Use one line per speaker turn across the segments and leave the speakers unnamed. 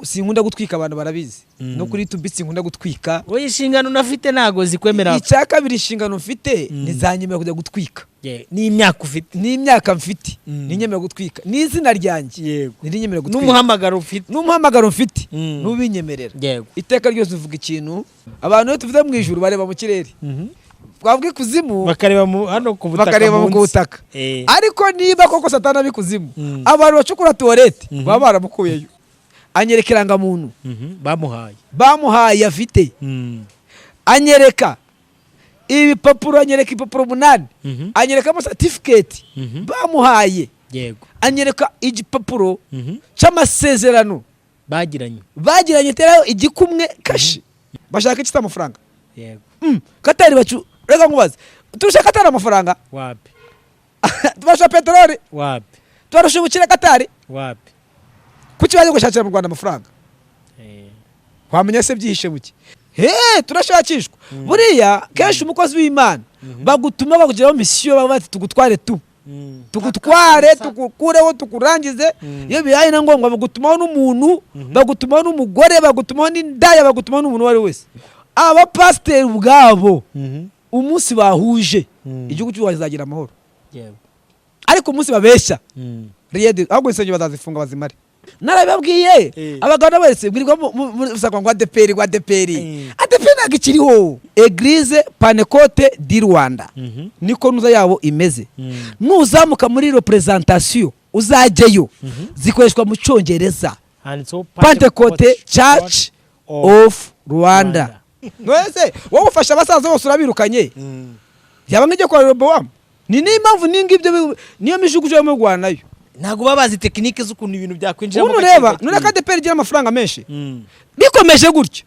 sinkunda gutwika abantu barabizi no kuri YouTube sinkunda gutwika
we inshingano nafite nago zikwemera
icya kabiri inshingano mfite nizanyemera kujya gutwika
ni imyaka ufite
ni imyaka mfite ninyemera gutwika ni izina ryanjye
yego
ninyemera gutwika
n'umuhamagaro ufite
n'ubinyemerera
yego
iteka ryose uvuga ikintu abantu tuvuze mu ijuru bareba mu kirere twabwe kuzimu
bakareba hano ku butaka
bakareba mu butaka ariko niba koko satana bikuzimu abantu bacukura toilette baba baramukuyeyo anyerekera muntu bamuhaye afite anyereka ibipapuro anyereka ipapuro 8 anyereka mo certificate bamuhaye
yego
anyereka igipapuro cy'amasezerano bagiranye terayo igikumwe kashi bashaka iki amafaranga
yego
Katari bacu rega nkubaze turusha Katari amafaranga
wapi
tubasha petroli
wapi
turusha ubukire Katari
wapi
kuki baje gushakira mu Rwanda amafaranga wamenya se byihishe buki turashakishwa buriya kenshi umukozi w'Imana bagutuma bakugeraho mission babati tugutware tugutware tukukureho tukurangize iyo bihaye na ngombwa bagutumaho n'umuntu bagutumaho n'umugore bagutumaho n'indaya bagutumaho n'umuntu wari wese aba pasteur ubwabo umunsi bahuje igihugu cy'u bazagira amahoro ariko umunsi babeshya riyede ahubwo insenge bazazifunga bazimare narababwiye abagana bose bwirirwa musakwa ngo ADPR nagikiriho Eglise Panecote di Rwanda niko nuza yabo imeze nuzamuka muri representation uzajeyo zikoreshwa mu cyongereza Panecote Church of Rwanda Noese wowe ufasha abasaza bose urabirukanye yaba nkije kwa Roboam ni impamvu ningibyo niyo mijugu yo mu Rwanda nayo
ntago babazi technique z'ukuntu ibintu byakwinjira
mu reba none KDPR gira amafaranga menshi bikomeje gutyo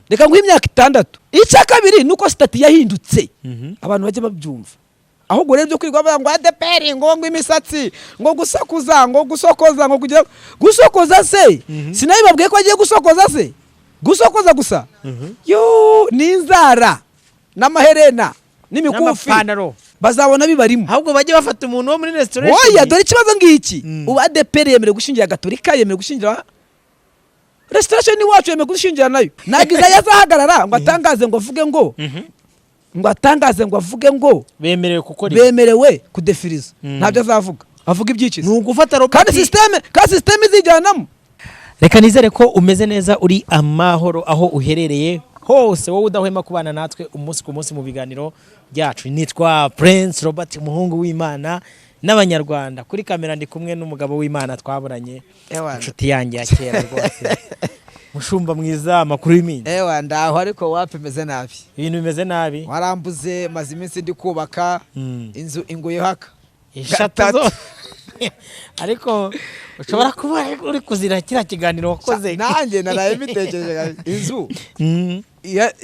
reka ngo imyaka 6 icya kabiri nuko stati yahindutse abantu baje babyumva ahubwo rero byo kwirwa banga ngo ADPR ngo imisatsi ngo gusakuza ngo gusokoza ngo kugira gusokoza se sinabibabwiye ko agiye gusokoza se gusokoza gusa yo ninzara n'amaherena n'imikufi bazabona bibarimo
ahubwo baje bafata umuntu wo muri restaurant
oya dore ikibazo ngiki ubu ADPR yemere gushingira Gatolika yemere gushingira restaurant ni wacu yemere gushingira nayo nagiza yazahagarara ngo atangaze ngo avuge ngo bemerewe kudefiriza ntabyo azavuga avuga ibyiki
n'ugufata
Robert kandi system izijyanamo.
Reka nizere ko umeze neza uri amahoro aho uherereye hose wowe udahwema kubana natwe umunsi ku munsi mu biganiro byacu. Nitwa Prince Robert umuhungu w'Imana n'abanyarwanda. Kuri kamera ndi kumwe n'umugabo w'Imana twaburanye inshuti yanjye ya kera rwose mushumba mwiza amakuru y'Imana.
Ndaho ariko wapemeze nabi,
ibintu bimeze nabi,
warambuze maze iminsi ndi kubaka inzu inguye haka
eshatu ariko ushobora kuba uri kuzira kira kiganiro wakoze.
Nanjye naraye bitekereje inzu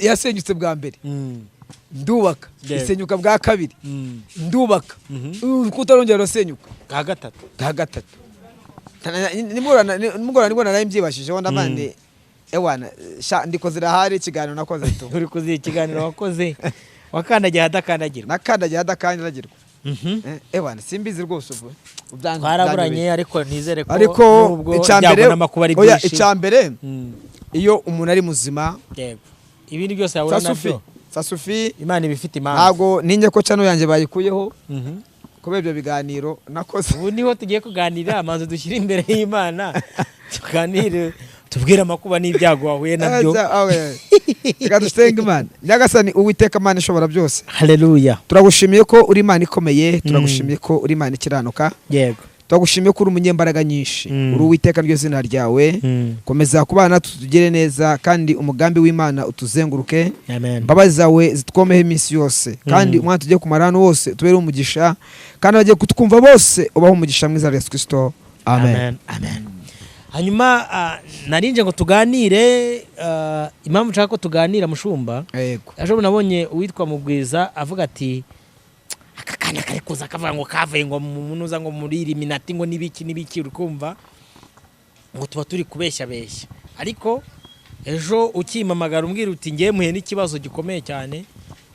yasenyutse bwa mbere ndubaka, isenyuka bwa kabiri ndubaka, kutarongera rosenyuka bwa gatatu nimugora nibwo naraye mbyibashije ho ndabandi ndikozira hari ikiganiro nakoze tu
uri kuzira ikiganiro wakoze wakandagiye hadakandagirwa
nakandagiye hadakandagirwa simbizi rwose ubu
twaraburanye ariko nizere ko
ariko icambere iyo umuntu ari muzima
yego ibindi byose yabura nabyo
Sasufi
Imana ibifite impamvu.
Ntago ninye ko cano yanjye bayikuyeho kubera ibyo biganiro nakoze.
Ubu niho tugiye kuganira amanzu dushyira imbere y'Imana tuganire tubwira amakuba n'ibyago wahuye nabyo.
Reka dusenge Imana. Nyagasani Uwiteka Imana ishobora byose.
Haleluya.
Turagushimiye ko uri Imana ikomeye, turagushimiye ko uri Imana ikiranuka.
Yego.
Turagushimiye ko uri umunyembaraga nyinshi. Uri Uwiteka ryo zina ryawe. Komeza kubana tutugire neza kandi umugambi w'Imana utuzenguruke.
Amen.
Mbabazi zawe zitwomehe iminsi yose kandi umwana tugiye kumarana wose tubere umugisha kandi bagiye kutwumva bose ubaho umugisha mwiza Yesu Kristo. Amen.
Amen. Hanyuma narinje ngo tuganire impamvu nshaka ko tuganira mushumba.
Yego.
Ejo nabonye uwitwa Mugwiza avuga ati akakana kare kuza kavuga ngo kavuye ngo munuza ngo muri Illuminati ngo nibiki urukumva ngo tuba turi kubeshya ariko ejo ukimamagara umbwira uti ngiye muhe n'ikibazo gikomeye cyane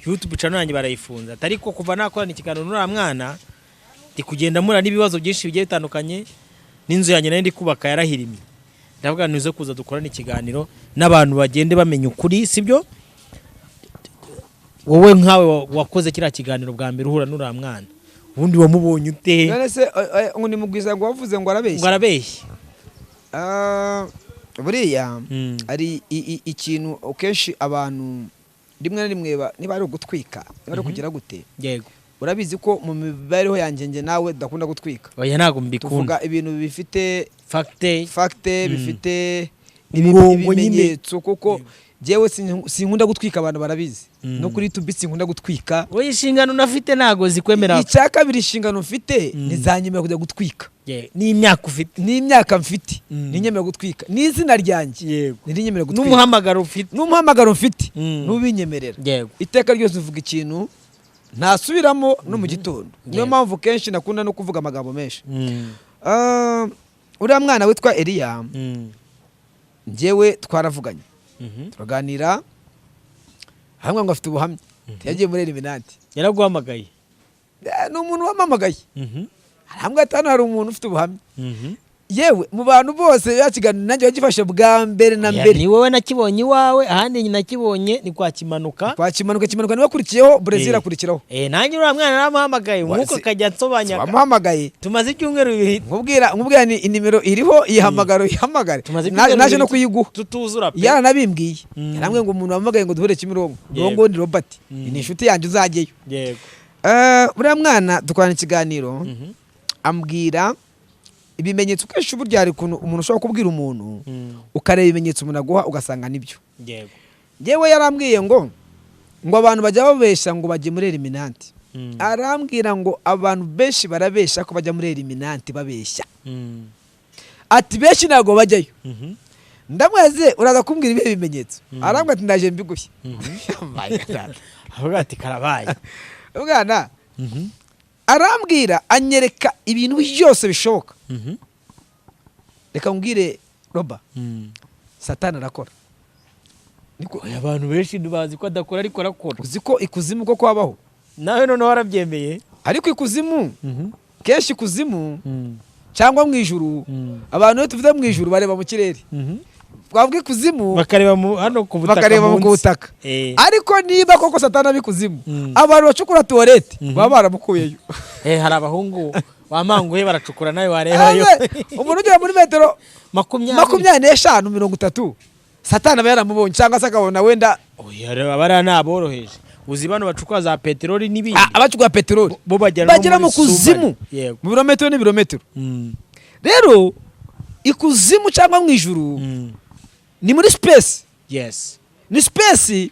YouTube channel yanjye barayifunza ariko kuva nakorana ikiganiro n'ura mwana ndi kugenda mura n'ibibazo byinshi bigiye bitandukanye n'inzu yanjye nari ndi kubaka yarahirimye ndavuga nizo kuza dukorana ikiganiro n'abantu bagende bamenya ukuri sibyo wowe nkawe wakoze kiriya kiganiro bwa mbere uhura n'uriya mwana ubundi wamubonye ute
none se ngo ni mugwiza ngo wavuze ngo arabeshye buriya ari ikintu kenshi abantu rimwe na rimwe niba ari ugutwika niba ari kugira gute
yego
urabizi ko mu mibereho yanjye nge nawe udakunda gutwika
oya ntago mbikunda
tuvuga ibintu bifite
facte
bifite
ibimenyetso
kuko jewe sinkunda gutwika abantu barabizi no kuri YouTube sinkunda gutwika
oya inshingano nafite nago zikwemera
icya kabiri inshingano mfite nizanyemera kujya gutwika n'imyaka mfite ninyemera gutwika n'izina ryanjye ninyemera gutwika n'umuhamagaro mfite n'ubinyemerera iteka ryose uvuga ikintu ntasubiramo no mu gitondo niyo mpamvu kenshi nakunda no kuvuga amagambo menshi uriya mwana witwa Eliya njyewe twaravuganye turaganira hamwe ngo afite ubuhamya yagiye muri Illuminati
yaraguhamagaye
ni umuntu wamamagaye hamwe atanu hari umuntu ufite ubuhamya yewe mu bantu bose yakiganira nanjye wagifashe bwa mbere na mbere
ni wowe nakibonye iwawe ahandi nyina nakibonye ni kwa Kimanuka
niwe wakurikiyeho Brazil akurikiraho
nanjye uriya mwana naramuhamagaye umwuka akajya nsobanya
wamuhamagaye
tumaze icyumweru bibiri
nkubwira ni inimero iriho ihamagaro ihamagare naje no kuyiguha
tutuzura pe
yaranabimbwiye yaramwe ngo umuntu wamagaye ngo duhure Kimironko ngo ni Robert ni inshuti yanjye uzajyeyo
yego
uriya mwana dukorana ikiganiro ambwira ibimenyetso kenshi burya hari ukuntu umuntu ushobora kubwira umuntu ukareba ibimenyetso umuntu aguha ugasanga nibyo
yego
yewe yarambwiye ngo abantu bajya babesha ngo bajye muri Illuminati arambwira ngo abantu benshi barabesha ko bajya muri Illuminati babeshya ati benshi ntabwo bajyayo ndamweze uraza kumbwira ibihe bimenyetso arambwira ati ndaje mbigushye
avuga ati karabaye
ubwana arambwira anyereka ibintu byose bishoboka reka mbwire Roba Satani arakora
abantu benshi bazi ko adakora ariko arakora
uzi ko ikuzimu ko kwabaho
nawe noneho warabyemeye
ariko ikuzimu kenshi ikuzimu cyangwa mu ijuru abantu iyo tuvuze mu ijuru bareba mu kirere twavuga ikuzimu
bakareba hano ku butaka
bakareba mu butaka ariko niba koko Satani abikuzimu abantu bacukura tuwarete baba baramukuyeyo
hari abahungu wamanguye baracukura nawe warebayo
umuntu ugera muri metero 25 30 Satani aba yaramubonye cyangwa se akabona wenda
abari naboroheje uzi bano bacukura za peteroli n'ibindi
abacukura peteroli
bo
bagera mu kuzimu mu birometero n'ibirometero rero ikuzimu cyangwa mu ijuru ni muri space
yes
ni space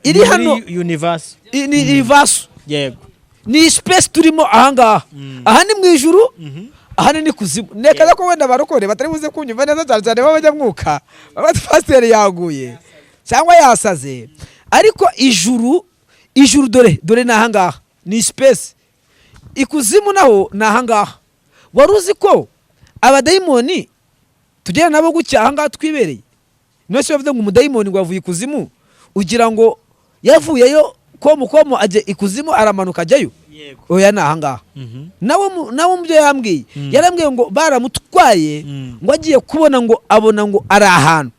iri hano
universe
ni universe
yego
ni space turimo ahangaha aha ni mu ijuru aha ni kuzimu nekaza ko wenda barokore batari buze kunyumva neza cyane babajya mwuka baba pasteur yaguye cyangwa yasaze ariko ijuru dore nahangaha ni space ikuzimu naho nahangaha waruzi ko abadayimoni tugera nabo gucya ahangaha twibereye nose bavuze ngo umudayimoni ngo avuye ikuzimu ugira ngo yavuyeyo komo aje ikuzimu aramanuka ajyayo oya nahangaha nawe mubyo yambwiye yarambwiye ngo baramutwaye ngo agiye kubona ngo abona ngo ari ahantu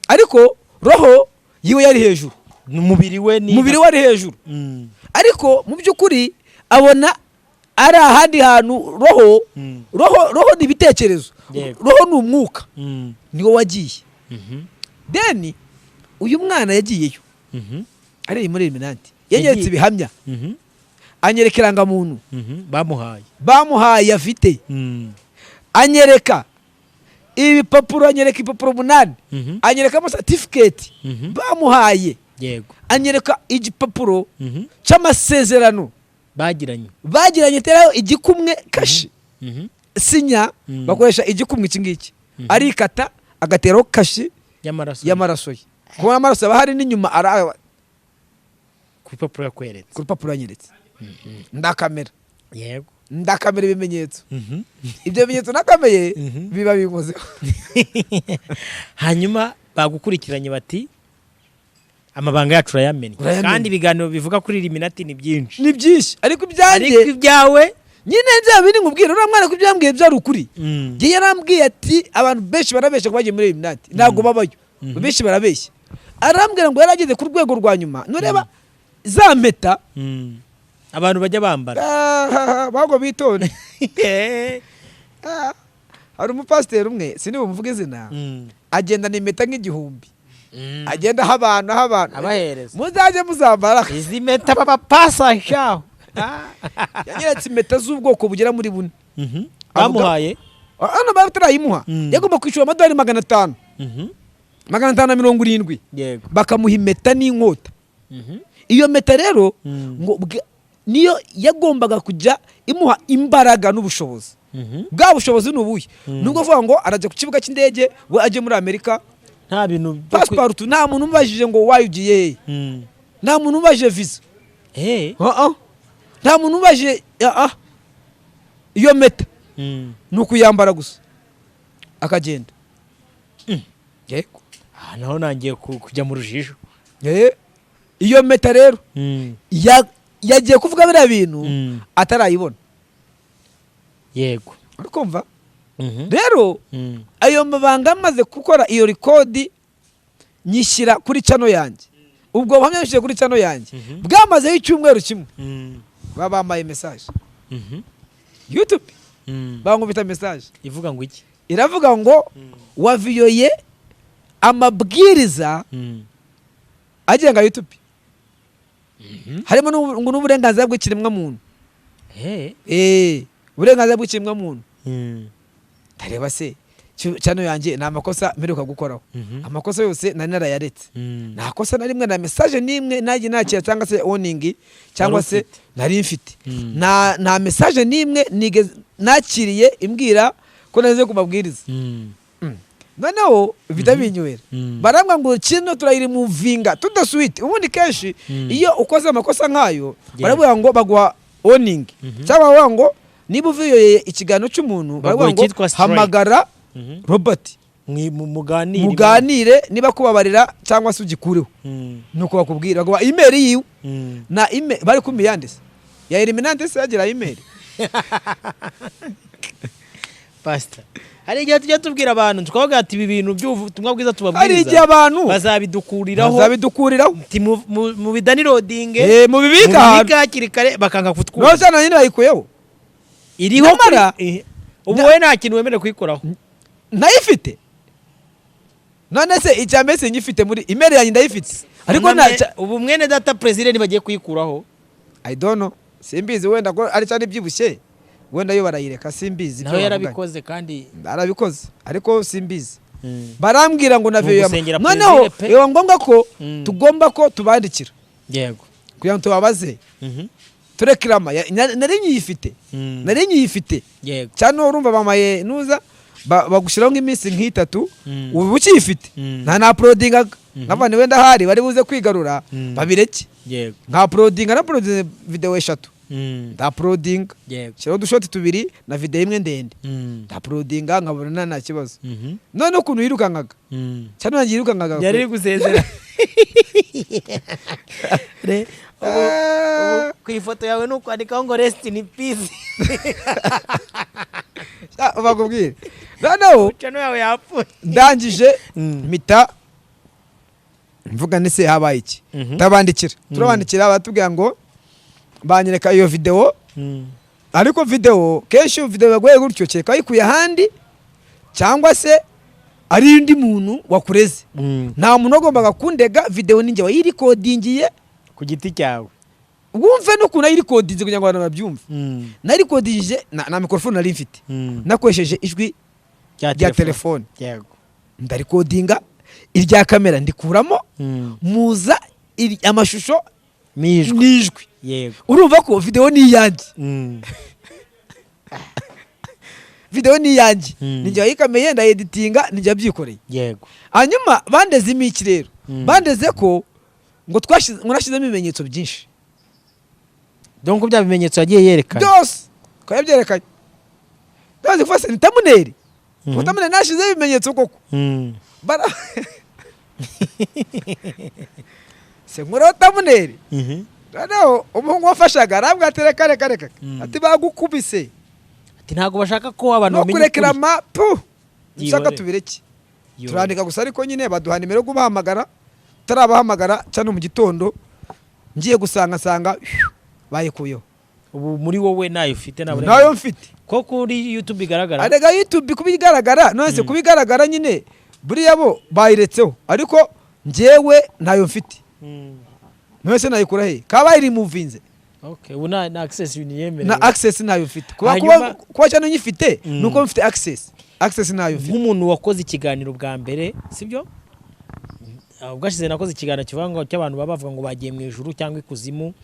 ariko roho yiwe yari hejuru
umubiri we
ari hejuru ariko mu by'ukuri abona ari ahandi hantu roho ni ibitekerezo roho ni umwuka niwo wagiye deni uyu mwana yagiyeyo ari muri Illuminati yegeretse ibihamya anyereka irangamuntu bamuhaye afite anyereka ibipapuro anyereka ibipapuro 8 anyerekamo certificate bamuhaye anyereka igipapuro cy'amasezerano bagiranye teraho igikumwe kashi sinya bakoresha igikumwe iki ngiki arikata agateraho kashi y'amaraso ye kubona amaraso bahari n'inyuma
ku bipapuro yakweretse
ku bipapuro yanyeretse ndakamera
yego
ndakamera ibimenyetso ibyo bimenyetso nakameye biba bimozeho
hanyuma bagukurikiranye bati amabanga yacu urayamenya kandi ibiganiro bivuga kuri Illuminati ni byinshi
ariko ibyawe nyine bya bindi nkubwira uriya mwana ko ibyo yambwiye byari ukuri njye yarambwiye ati abantu benshi barabeshya ko bagiye muri Illuminati ntabwo babayo benshi barabeshya arambwira ngo yarageze ku rwego rwa nyuma nureba za mpeta
abantu bajya bambara
bago bitonde hari umupasiteri umwe sini bumuvuga izina agendana impeta nk'igihumbi agenda aho abantu
abahereza
muzajye muzambara
izi mpeta bapasa shaho
yanyeretse impeta z'ubwoko bugera muri 4
bamuhaye
hano batarayimuha yagomba kwishyura amadolari 500 570
yego
bakamuha impeta n'inkota iyo mpeta rero ngo niyo yagombaga kujya imuha imbaraga n'ubushobozi bwa bushobozi n'ubuye nubwo vuga ngo arajya ku kibuga cy'indege ngo ajye muri Amerika
nta bintu
passport nta muntu umubajije ngo wayugiye nta muntu umubajije visa nta muntu umubajije iyo mpeta nukuyambara gusa akagenda yego
naho nangiye kujya mu rujijo
iyo mpeta rero yagiye kuvuga biriya bintu atarayibona
yego
urikumva rero ayo mabanga amaze gukora iyo rekodi nyishyira kuri channel yanjye ubwo buhamya nyishyira kuri channel yanjye bwamazeho icyumweru kimwe babambaye message YouTube bangubita message
ivuga ngo iki
iravuga ngo waviyoye amabwiriza agenga YouTube harimo n'uburenganzira bw'ikiremwa muntu uburenganzira bw'ikiremwa muntu ndareba se channel yanjye nta makosa mperuka gukoraho amakosa yose nari narayaretse nta kosa na rimwe na message n'imwe najye nakira cyangwa se warning cyangwa se nari mfite nta message n'imwe nakiriye imbwira ko naze kumabwiriza noneho bitabinywera barambwa ngo kino turayiri mu vinga tudaswite ubundi kenshi iyo ukoze amakosa nkayo baravuga ngo bagwa warning cyangwa bavuga ngo niba uvuyoye ikiganiro cy'umuntu baravuga ngo hamagara Robert muganire niba kubabarira cyangwa se ugikureho nuko bakubwira ngo email yiwe na email bari kumiyandisa ya Illuminati se yagira email
pastor hari igihe tujya tubwira abantu tukavuga ati ibi bintu by'ubutumwa bwiza tubabwiriza
hari igihe abantu
bazabidukuriraho mu bidanirodinge
mu bibika
hakiri kare bakanga kutwumva
no cyane nyine bayikuyeho
iriho ubu wowe nta kintu wemerewe kuyikoraho
nayifite none se icyame se nyifite muri email yanjye ndayifite ariko
ubu mwene data president bagiye kuyikuraho
I don't know simbizi wenda ko ari cyane byibushye wenda yo barayireka simbizi
nawe yarabikoze kandi
arabikoze ariko simbizi barambwira ngo naveyo noneho yewe ngombwa ko tugomba ko tubandikira
yego
kugira ngo tubabaze turekirama nari nyifite
yego
cyane urumva bamaye nuza bagushyiraho nk'iminsi nk'itatu ubu ukiyifite nta uploadingaga nk'abantu wenda hari bari buze kwigarura babireke
yego
nka uploadinga na uploading video 3 nda uploading shiraho udushoti 2 na video imwe ndende nda uploadinga nkabona nta kibazo none ukuntu yirukankaga cyane nangiye yirukankaga
yari gusezera ku ifoto yawe nuko andikaho ngo rest in peace
bakubwira noneho
channel yawe yapfuye
ndangije mita mvuga nese habaye iki tabandikira turabandikira batubwira ngo banyereka iyo video ariko video kenshi video bagoye gutyo cyeka ayikuye handi cyangwa se ari indi muntu wakureze nta muntu agombaga kundega video ninjye wayirikodingiye
ku giti cyawe
wumve no kuna yirikodinze kugira ngo abantu babyumve narikodinje na microphone nari mfite nakoresheje ijwi rya telefone
yego
ndarikodinga irya kamera ndikuramo muza amashusho nijwi
yego
urumva ko video ni yanjye video ni yanjye ninjye wayikameye nda editinga ninjye byikoreye
yego
hanyuma bandeze imiki rero bandeze ko ngo nashizemo ibimenyetso byinshi
donc bya bimenyetso yagiye yerekana
byose ko yabyerekanye ndazi kufasa ni thumbnail thumbnail nashize ibimenyetso koko se nkora thumbnail noneho umuhungu wafashaga arambwira ati reka ati bagukubise
ati ntabwo bashaka ko abantu
no
bamenya
kurekerama pu
Yihorere.
nshaka tubireke turandika gusa ariko nyine baduha nimero yo kubahamagara tarabahamagara cyane mu gitondo ngiye gusanga bayikuyeho.
ubu muri wowe nayo ufite
nayo mfite
ko kuri YouTube bigaragara
arega YouTube kubigaragara none kubigaragara nyine buriya bo bayiretseho ariko njyewe nayo mfite none nayikura he kaba iri muvinze.
Okay, ubu na access uniyemereye.
Na access nayo mfite kuba cyane nyifite nuko mfite access nayo mfite.
Nk'umuntu wakoze ikiganiro bwa mbere sibyo ubwashize nakoze ikiganiro kivuga cy'abantu baba bavuga ngo bagiye mu ijuru cyangwa ikuzimu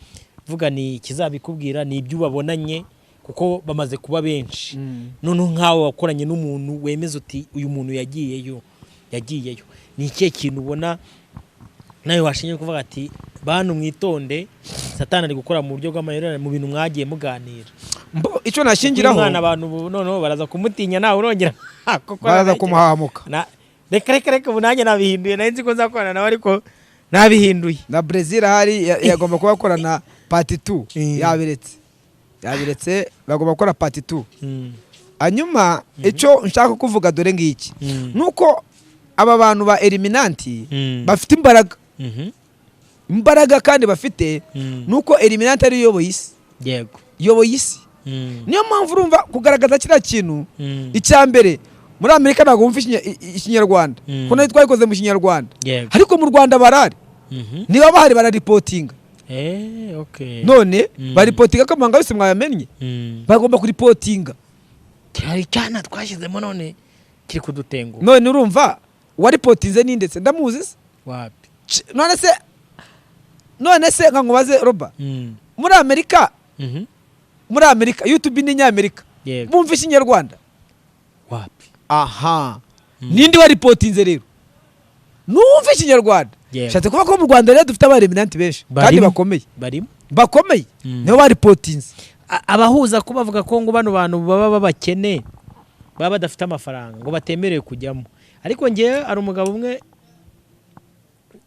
vuga ni kizabikubwira ni ibyo ubabonanye kuko bamaze kuba benshi none nkawe wakoranye n'umuntu wemeza uti uyu muntu yagiyeyo ni ikihe kintu ubona nawe washinye kuvuga ati bantu mwitonde satani ari gukora mu buryo bw'amayobera mu bintu mwagiye muganira
icyo nashingiraho
umwana abantu none baraza kumutinya nawe urongera
baraza kumuhamuka
reka ubu nanjye nabihinduye nari nzi ko nzakorana nawe ariko nabihinduye
na Brazil hari yagomba kuba akorana part 2 yabiretse bagomba gukora part 2 hanyuma icyo nshaka kuvuga dore ngiki nuko aba bantu ba Illuminati bafite imbaraga kandi bafite nuko Illuminati ari yoboye isi yoboye isi niyo mpamvu urumva kugaragaza kiriya kintu icya mbere muri Amerika ntabwo bumva ikinyarwanda ko nayo twayikoze mu kinyarwanda ariko mu Rwanda barari niba bahari bararipotinga none baripotinga ko amahanga yose mwayamenye bagomba kuripotinga
cyari cyana twashyizemo none kiri kudutenguha
none urumva waripotinze ni ndetse ndamuzi se
wapi
none se nka nkubaze Roba muri Amerika YouTube ni nyamerika bumva ikinyarwanda
wapi
aha nindi waripotinze rero numva ikinyarwanda shatse kuba ko mu Rwanda rero dufite abareminanti benshi kandi bakomeye niho baripotinze
abahuza ko bavuga ko ngo bano bantu baba babakene baba badafite amafaranga ngo batemerewe kujyamo ariko ngewe ari umugabo umwe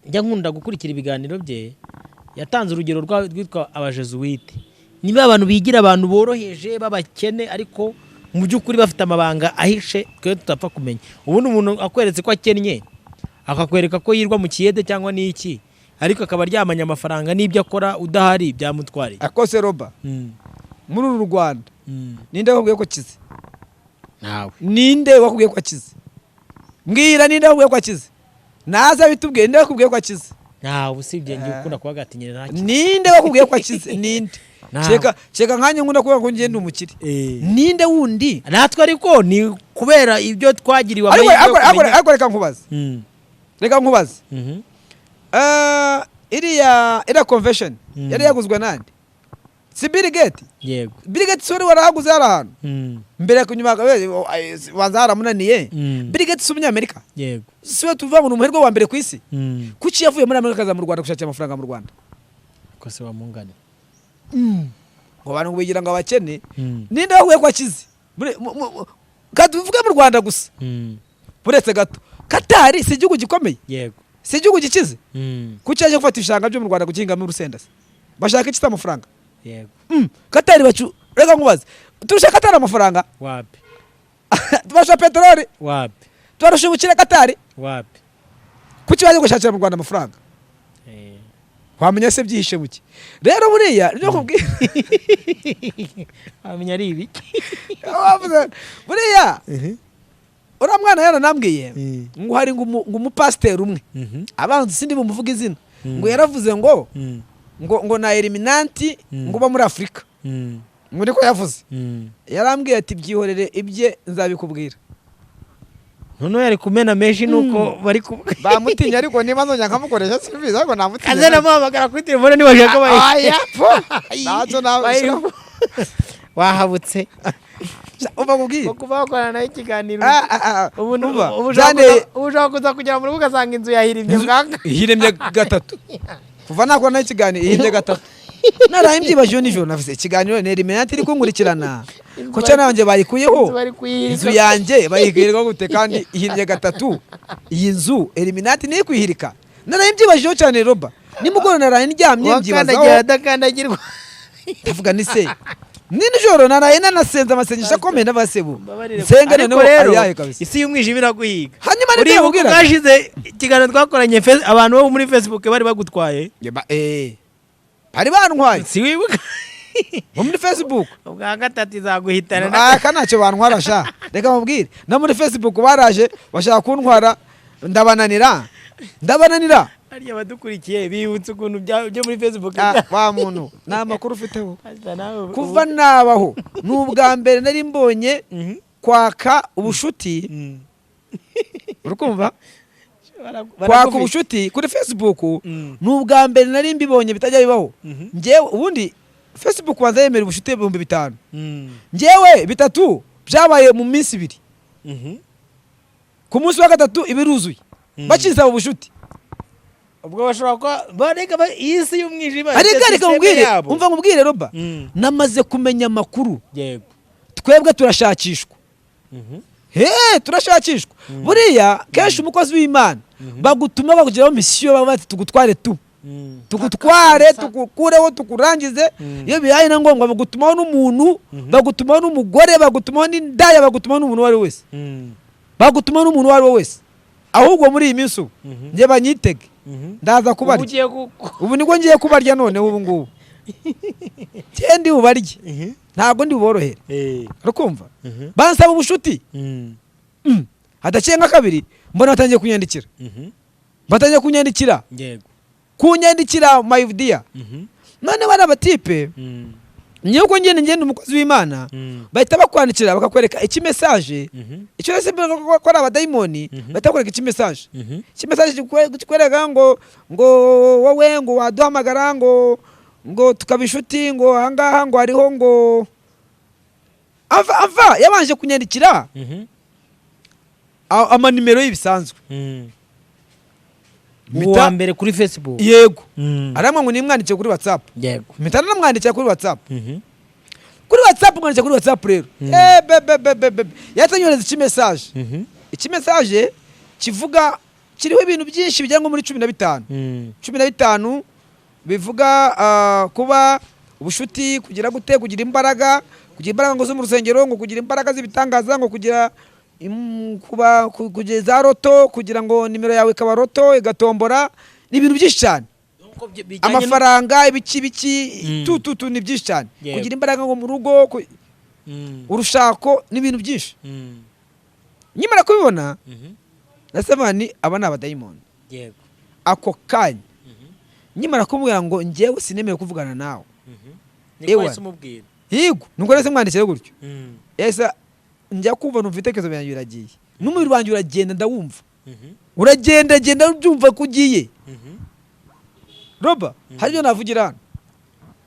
njya nkunda gukurikira ibiganiro bye yatanze urugero rwitwa abajesuite niba abantu bigira abantu boroheje babakene ariko mu by'ukuri bafite amabanga ahishe twe tutapfa kumenya ubundi umuntu akweretse ko akennye akakwereka ko yirwa mu kiyede cyangwa n'iki ariko akaba aryamanye amafaranga n'ibyo akora udahari byamutwariye
akose Roba muri uru Rwanda ninde wakubwiye ko akize
nawe
ninde wakubwiye ko akize mbwira ninde wakubwiye ko akize naza bitubwiye ninde wakubwiye ko akize
nawe usibye ngiye ukunda kuba gatinyira naki
ninde wakubwiye ko akize ninde cheka nkanye nkunda kuvuga ngo ngende umukire ninde wundi
natwe ariko ni kubera ibyo twagiriwe
ariko reka nkubaze iriya convention yari yaguzwe nande si Bill Gates
yego
Bill Gates sori warahaguze hari ahantu mbere kunyuma banza haramunaniye Bill Gates umunyamerika
yego
siwe tuvuga ngo umuherwe wa mbere ku isi kuki yavuye muri Amerika kaza mu Rwanda gushakira amafaranga mu Rwanda
ko se wamungane
ngo abantu bigira ngo abakene ninde wahuye ko akize katuvuga mu Rwanda gusa buretse gato Katari si igihugu gikomeye
yego
si igihugu gikize kuki yaje gufata ibishanga byo mu Rwanda gukinga mu Rusenda bashaka iki amafaranga
yego
Katari reka nkubaze turusha Katari amafaranga
wapi
tubasha petroli
wapi
turusha ubukire Katari
wapi
kuki baje gushakira mu Rwanda amafaranga wamenya se byihishe buke rero buriya ryo kubwira
amenya ari ibi
buriya ura mwana yana nambwiye ngo hari ngo umupasiteri umwe abanzi sindi bumuvuga izina ngo yaravuze ngo na Illuminati ngo ba muri Afrika muri ko yavuze yarambwiye ati byihorere ibye nzabikubwira
none yari kumena meshi nuko bari
bamutinya ariko niba nzonya nkamukoresha service ariko namutinya
azana muhamagara kuri telefone ni bashaka
aya nazo nawe
wahabutse
uva kubwira
kuva bakorana nayo ikiganiro ubu ushaka kuza kugera mu rugo ugasanga inzu yahirimye bwanga
ihiremye gatatu kuva nakora nayo ikiganiro ihiremye gatatu naraye mbyibaje nijoro navuze ikiganiro ne Illuminati iri kunkurikirana ko cyane banje bayikuyeho inzu yanjye bayikirwa gute kandi ihirye gatatu iyi nzu Illuminati ni kwihirika naraye mbyibaje cyane Roba nimugoroba naraye ndyamye
wakandagira
mbyibazaho
adakandagirwa
ndavuga ni se nijoro naraye nanasenze amasengesho akomeye n'abasebu
Mbabarire.
nsenga
Ariko
noneho
rero,
ayahe kabisa
isi y'umwijima iraguhiga
hanyuma
uribuka
nibyo
bwashize ikiganiro twakoranye abantu bo muri Facebook bari bagutwaye
bari bantwaye
si wibuka
bo muri Facebook
ubwa gatatu izaguhitana
aka ntacyo bantwara sha reka mubwire no muri Facebook baraje bashaka kuntwara ndabananira
hariya badukurikiye bibutse ukuntu byo muri Facebook
wa muntu nta makuru ufiteho kuva nabaho n'ubwa mbere nari mbonye kwaka ubushuti urukumva kwaka ubushuti kuri Facebook n'ubwa mbere nari mbibonye bitajya bibaho njyewe ubundi Facebook wanza yemera ubushuti 5,000 njyewe 3 byabaye mu minsi 2 ku munsi wa gatatu ibiruzuye bakiza ubushuti
ubwo bashobora ko bareka isi y'umwijima
ariko mubwire umva ngubwire Roba namaze kumenya makuru
yego
twebwe turashakishwa turashakishwa buriya kenshi umukozi w'Imana bagutuma bakugiraho mission bati tugutware tugutware tukukureho tukurangize iyo bihaye na ngombwa bagutumaho n'umuntu bagutumaho n'umugore bagutumaho n'indaya bagutumaho n'umuntu wari wese bagutumaho n'umuntu wari wese ahubwo muri iyi minsi nje banyitege ndaza kubarya ubu niko ngiye kubarya none ubu ngubu ndi bubarye ntabwo ndi buborohere urukumva bansaba ubushuti hadaciye nka kabiri mbona batangiye kunyandikira kunyandikira my dear none bari abatipe nyuko ngende umukozi w'Imana bahita bakwandikira bakakwereka iki message icyo se ko ari abadayimoni bahita bakwereka iki message kikwereka ngo wowe ngo waduhamagara ngo tukabishuti ngo ahangaha ngo hariho ngo ava yabanje kunyandikira amanimero y'ibisanzwe
uwa mbere kuri Facebook
yego aramwe ngo nimwandike kuri WhatsApp
yego
mitana namwandikira kuri WhatsApp kuri WhatsApp mwandikira kuri WhatsApp rero yatanyoreza iki message kivuga kiriho ibintu byinshi bijya ngo muri 15 bivuga kuba ubushuti kugira gute kugira imbaraga ngo zo mu rusengero ngo kugira imbaraga z'ibitangaza ngo kugira kuba kugeza roto kugira ngo nimero yawe ikaba roto igatombora ni ibintu byinshi cyane amafaranga ibiki ni byinshi cyane kugira imbaraga ngo mu rugo urushako ni ibintu byinshi nyimara kubibona nasemani aba ni abadayimoni
yego
ako kanya nyimara kumubwira ngo njyewe sinemeye kuvugana nawe yego nuko rese mwandikire gutyo esa njya kumva numva itekerezo byanjye biragiye n'umubiri wanjye uragenda ndawumva uragenda ubyumva ko ugiye Roba hari ibyo navugira hano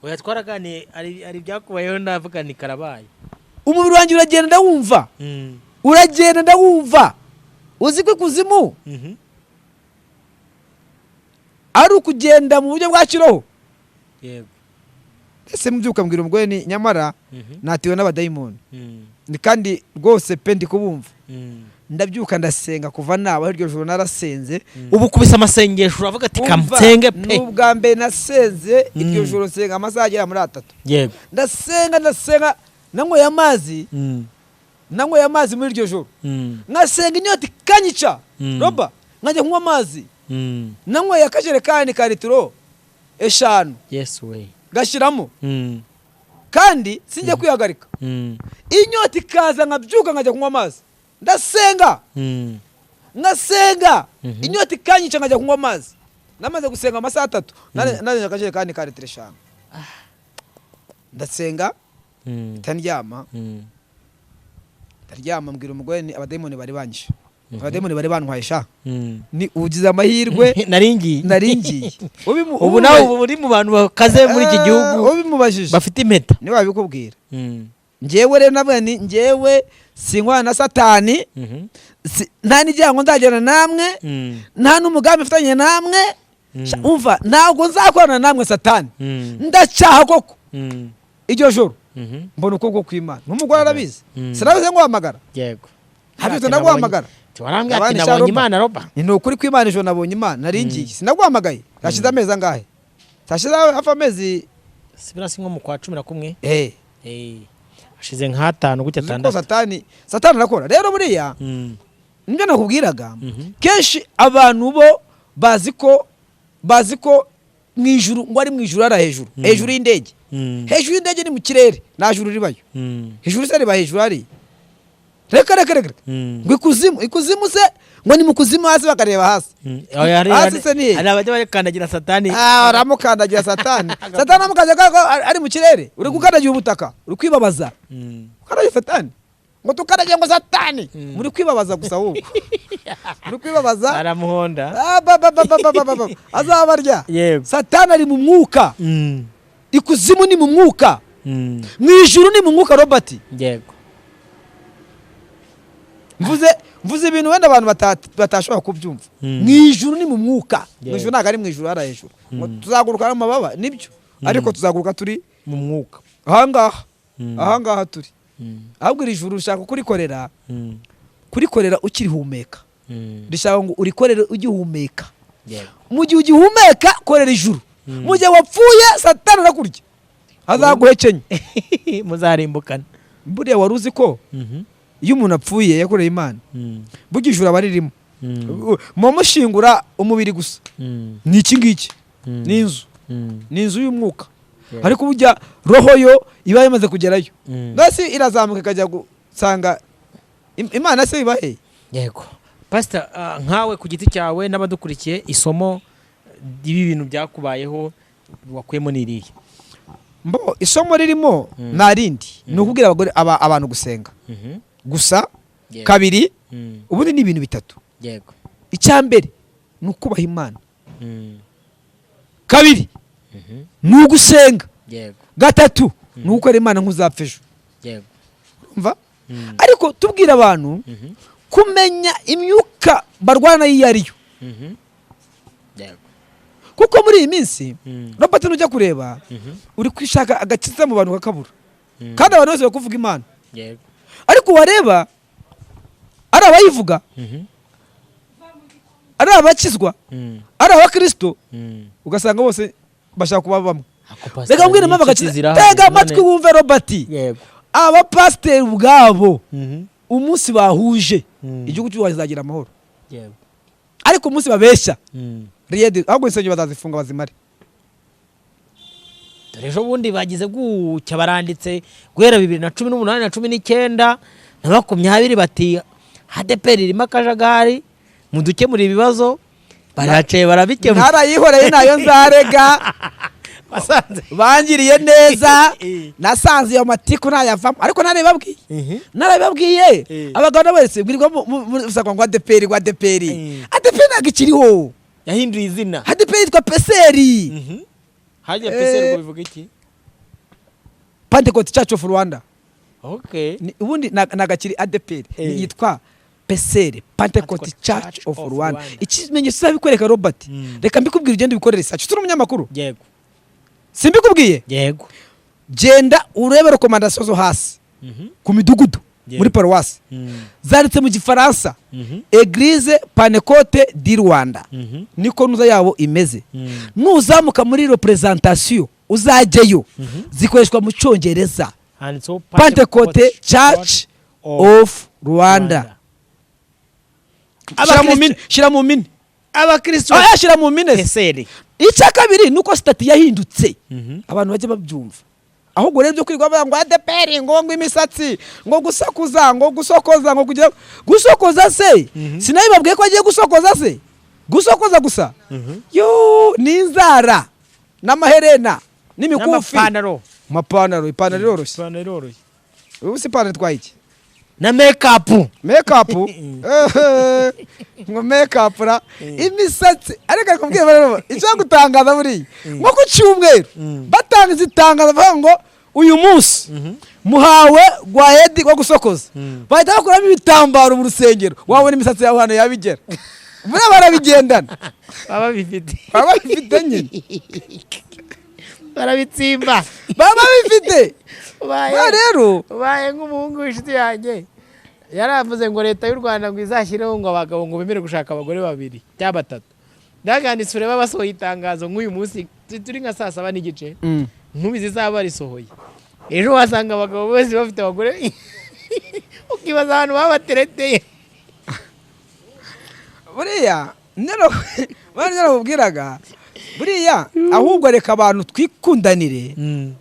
oya twaraganiye ari byakubayeho ndavuga ni karabaye
umubiri wanjye uragenda ndawumva uzi ko kuzimu ari ukugenda mu buryo bwa kiroho
yego
ese mubyuka mbwira umugore ni nyamara natiwe n'abadayimoni ni kandi rwose pe ndi kubumva ndabyuka ndasenga kuva naba iryo joro narasenze
ubu kubisa amasengesho uravuga ati kamtsenge pe
n'ubwa mbere nasenze iryo joro senga amasaha agera muri 3
yego
ndasenga nanyoye amazi muri iryo joro ngasenga inyota ikanyica Roba nkajya kunywa amazi nanyoye akajerekani ka litiro 5
yes way
gashiramo kandi sinjye kwihagarika inyota ikaza nkabyuka nkajya kunywa amazi ndasenga ngasenga inyota ikanyica nkajya kunywa amazi namaze gusenga amasaha 3 nane akajerekani ka litiro 5 ndasenga tandyama mbwira umugore ni abadayimoni bari banyishe abadayimoni bari bantwaye sha ni ugize amahirwe naringiye
ubu nawe uri mu bantu bakaze muri iki gihugu
ubimubajije
bafite impeta
ni wabikubwira njyewe rero nabwo ni njyewe sinkwana na Satani nta n'ijyango nzagirana namwe nta n'umugambi mfitanye namwe umva ntabwo nzakorana namwe Satani ndacyaha koko iryo joro mbona ukuboko kw'Imana n'umugore arabizi sinabize ngo hamagara
yego
habyo ndaguhamagara
warambwira ati nabonye Imana Roba.
Ni ukuri kw'Imana ejo nabonye Imana nari ngiye sinaguhamagaye hashize amezi angahe hashize hafa amezi
sibirasi nko mu kwa 11 hashize nka 5 gutya 6
satani arakora rero buriya nibyo nakubwiraga kenshi abantu bo bazi ko mwijuru ngo ari mwijuru ara hejuru y'indege hejuru y'indege ni mu kirere nta juru ribayo hejuru se riba hejuru ari reka ngo ikuzimu se ngo ni mu kuzimu hasi bakareba hasi hasi se ni
ari abajya bakandagira satani
aramukandagira satani amukandagira ari mu kirere uri gukandagira ubutaka uri kwibabaza ukandagira satani ngo tukandagira ngo satani muri kwibabaza gusa wowe muri kwibabaza
aramuhonda
azabarya satani ari mu mwuka ikuzimu ni mu mwuka mwijuru ni mu mwuka Robert
yego
mvuze ibintu wenda abantu batashobora kubyumva mwijuru ni mu mwuka mwijuru ntago ari mwijuru ara hejuru tuzaguruka n'amababa nibyo ariko tuzaguruka turi
mu mwuka
ahangaha turi ahubwo iri juru ushaka kurikorera ukirihumeka rishaka ngo urikorere ugihumeka mu gihe ugihumeka korera ijuru mu gihe wapfuye satani arakurya azaguhekenya
muzarimbukana
buriya wari uzi ko iyo umuntu apfuye yakoreye Imana burya ijuru aba ririmo mu mushingura umubiri gusa ni iki ngiki ni inzu y'umwuka ariko burya roho yo iba yamaze kugerayo ndetse irazamuka ikajya gusanga Imana se ibahe
yego pastor nkawe ku giti cyawe n'abadukurikiye isomo ibi bintu byakubayeho wakuyemo n'iriye
isomo ririmo narindi ni ukubwira abantu gusenga gusa kabiri ubundi ni ibintu bitatu
yego
icya mbere ni ukubaha Imana kabiri ni ugusenga
yego
gatatu ni ugukorera Imana nk'uzapfa ejo
yego
umva ariko tubwira abantu kumenya imyuka barwana iyo ariyo kuko muri iyi minsi Robert nujya kureba uri kwishaka agakiza mu bantu kakabura kandi abantu bose bakuvuga Imana ariko wareba ari abayivuga ari abakizwa ari abakristo ugasanga bose bashaka kuba bamwe reka mbwire mpamvu agakiza tega amatwi wumve Robert aba pasiteri ubwabo umunsi bahuje igihugu cy'u Rwanda kizagira amahoro ariko umunsi babeshya ahubwo insengero bazazifunga bazimare
dore ejo bundi bagize gucya baranditse guhera 2018 na 19 na 20 bati ADEPR irimo akajagari mudukemura ibibazo baraciye barabikemura
narayihoreye nayo nzarega bangiriye neza nasanze iyo matiku ntayavamo ariko narababwiye abagabo bose bwirwa musaka ngo ADEPR ntabwo ikiriho
yahinduye izina
ADEPR yitwa peseri
hajya peseri ngo bivuga iki
Pentecost Church of Rwanda ubundi nagakiri ADEPR yitwa peseri Pentecost Church of Rwanda ikimenyetso cyabikwereka Robert reka mbikubwira ugende bikorere research turi umunyamakuru
yego
simbikubwiye
yego
genda urebe recommandation zo hasi ku midugudu muri paroisse zanditse mu gifaransa Église Pentecôte du Rwanda niko nuza yabo imeze nuzamuka muri representation uzajyeyo zikoreshwa mu cyongereza Pentecôte Church of Rwanda shira mu mini
abakristo
shira mu mini
peseri
icya kabiri nuko stati yahindutse abantu bajye babyumva ahubwo rero byo kwirwa ngo ADEPR ngo imisatsi ngo gusakuza ngo gusokoza ngo kugira gusokoza se sinabibabwiye ko agiye gusokoza se gusokoza gusa yo n'inzara n'amaherena n'imikufi ipantaro iroroshye ubu si ipantaro itwaye iki
na makeup
ngo makeup ra imisatsi ariko kubwira rero icyo gutangaza buri ngo ku cyumweru batangiza itangaza bavuga ngo uyu munsi muhawe gwahedi wo gusokoza bahita bakuramo ibitambaro mu rusengero wabona imisatsi yawe hano yabigera muri barabigendana
baba bifite
nyine
barabitsimba
baba bifite
rero ubaye nk'umuhungu w'inshuti yanjye yaravuze ngo leta y'u Rwanda ngo izashyireho ngo abagabo ngo bemere gushaka abagore 2 cyangwa 3 ndaganditse ureba basohoye itangazo nk'uyu munsi turi nka saa 7 n'igice nkubi zizaba risohoye ejo wasanga abagabo bose bafite abagore ukibaza ahantu babatereteye
buriya narabubwiraga buriya ahubwo reka abantu twikundanire